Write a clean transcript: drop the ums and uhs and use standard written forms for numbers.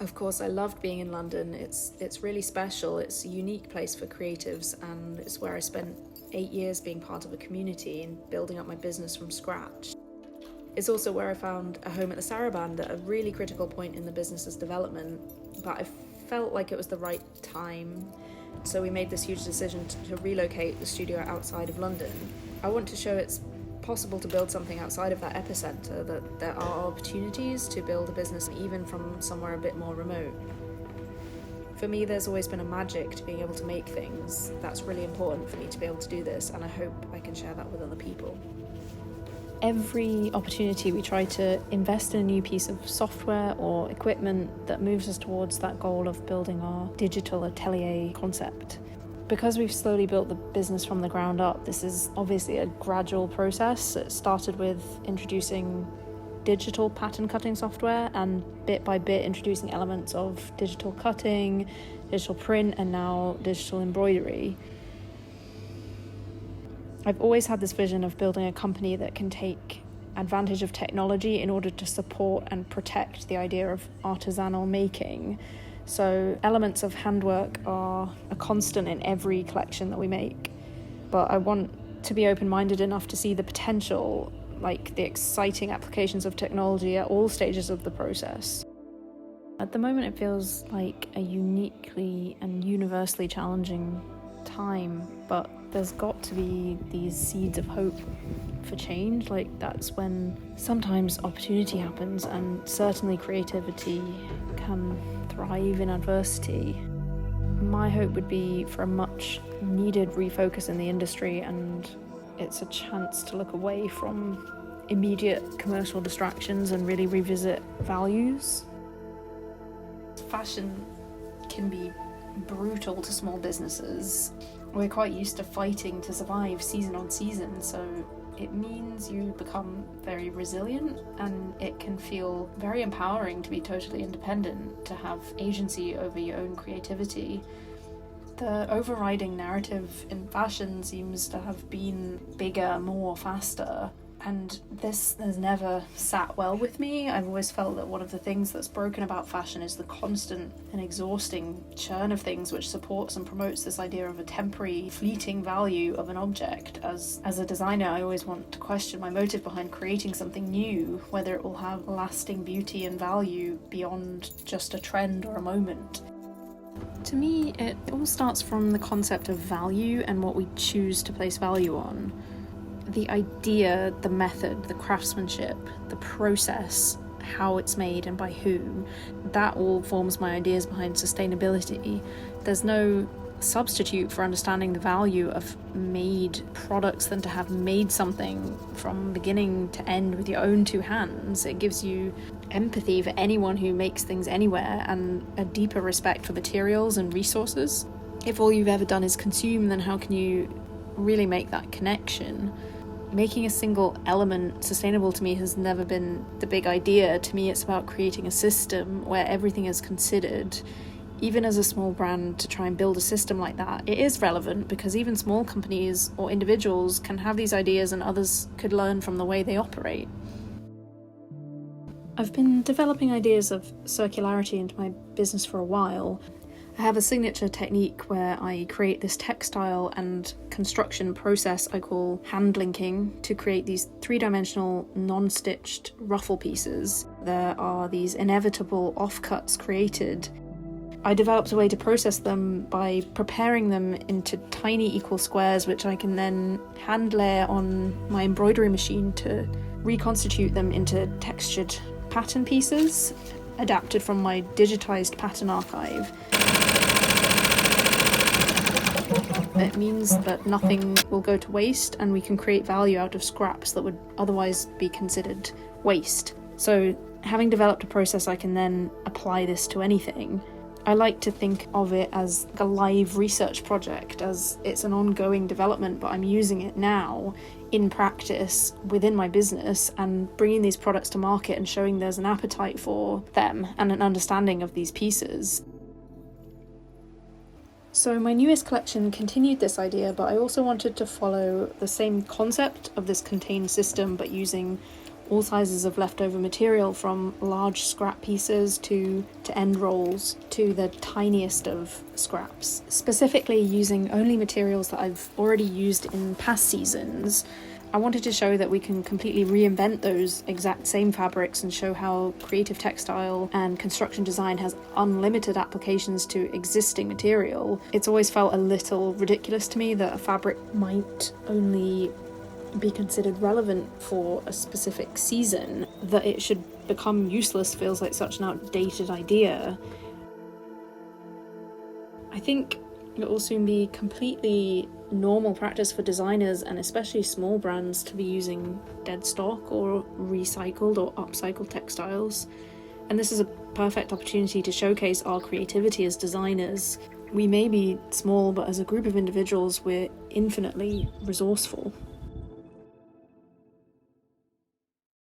Of course, I loved being in London. It's really special. It's a unique place for creatives, and it's where I spent 8 years being part of a community and building up my business from scratch. It's also where I found a home at the Sarabande at a really critical point in the business's development, but I felt like it was the right time, so we made this huge decision to relocate the studio outside of London. I want to show it's possible to build something outside of that epicenter, that there are opportunities to build a business even from somewhere a bit more remote. For me, there's always been a magic to being able to make things. That's really important for me to be able to do this, and I hope I can share that with other people. Every opportunity we try to invest in a new piece of software or equipment that moves us towards that goal of building our digital atelier concept. Because we've slowly built the business from the ground up, this is obviously a gradual process. It started with introducing digital pattern cutting software and bit by bit introducing elements of digital cutting, digital print, and now digital embroidery. I've always had this vision of building a company that can take advantage of technology in order to support and protect the idea of artisanal making. So elements of handwork are a constant in every collection that we make. But I want to be open-minded enough to see the potential, like the exciting applications of technology at all stages of the process. At the moment, it feels like a uniquely and universally challenging time, but there's got to be these seeds of hope for change. Like, that's when sometimes opportunity happens, and certainly creativity can thrive in adversity. My hope would be for a much needed refocus in the industry, and it's a chance to look away from immediate commercial distractions and really revisit values. Fashion can be brutal to small businesses. We're quite used to fighting to survive season on season, so it means you become very resilient, and it can feel very empowering to be totally independent, to have agency over your own creativity. The overriding narrative in fashion seems to have been bigger, more, faster, and this has never sat well with me. I've always felt that one of the things that's broken about fashion is the constant and exhausting churn of things, which supports and promotes this idea of a temporary, fleeting value of an object. As a designer, I always want to question my motive behind creating something new, whether it will have lasting beauty and value beyond just a trend or a moment. To me, it all starts from the concept of value and what we choose to place value on. The idea, the method, the craftsmanship, the process, how it's made and by whom, that all forms my ideas behind sustainability. There's no substitute for understanding the value of made products than to have made something from beginning to end with your own two hands. It gives you empathy for anyone who makes things anywhere, and a deeper respect for materials and resources. If all you've ever done is consume, then how can you really make that connection? Making a single element sustainable to me has never been the big idea. To me, it's about creating a system where everything is considered. Even as a small brand, to try and build a system like that, it is relevant, because even small companies or individuals can have these ideas and others could learn from the way they operate. I've been developing ideas of circularity into my business for a while. I have a signature technique where I create this textile and construction process I call hand linking to create these three-dimensional non-stitched ruffle pieces. There are these inevitable offcuts created. I developed a way to process them by preparing them into tiny equal squares, which I can then hand layer on my embroidery machine to reconstitute them into textured pattern pieces, adapted from my digitized pattern archive. It means that nothing will go to waste, and we can create value out of scraps that would otherwise be considered waste. So, having developed a process, I can then apply this to anything. I like to think of it as a live research project, as it's an ongoing development, but I'm using it now in practice within my business and bringing these products to market and showing there's an appetite for them and an understanding of these pieces. So my newest collection continued this idea, but I also wanted to follow the same concept of this contained system, but using all sizes of leftover material, from large scrap pieces to end rolls to the tiniest of scraps, specifically using only materials that I've already used in past seasons. I wanted to show that we can completely reinvent those exact same fabrics and show how creative textile and construction design has unlimited applications to existing material. It's always felt a little ridiculous to me that a fabric might only be considered relevant for a specific season, that it should become useless feels like such an outdated idea. I think it will soon be completely normal practice for designers, and especially small brands, to be using dead stock or recycled or upcycled textiles. And this is a perfect opportunity to showcase our creativity as designers. We may be small, but as a group of individuals, we're infinitely resourceful.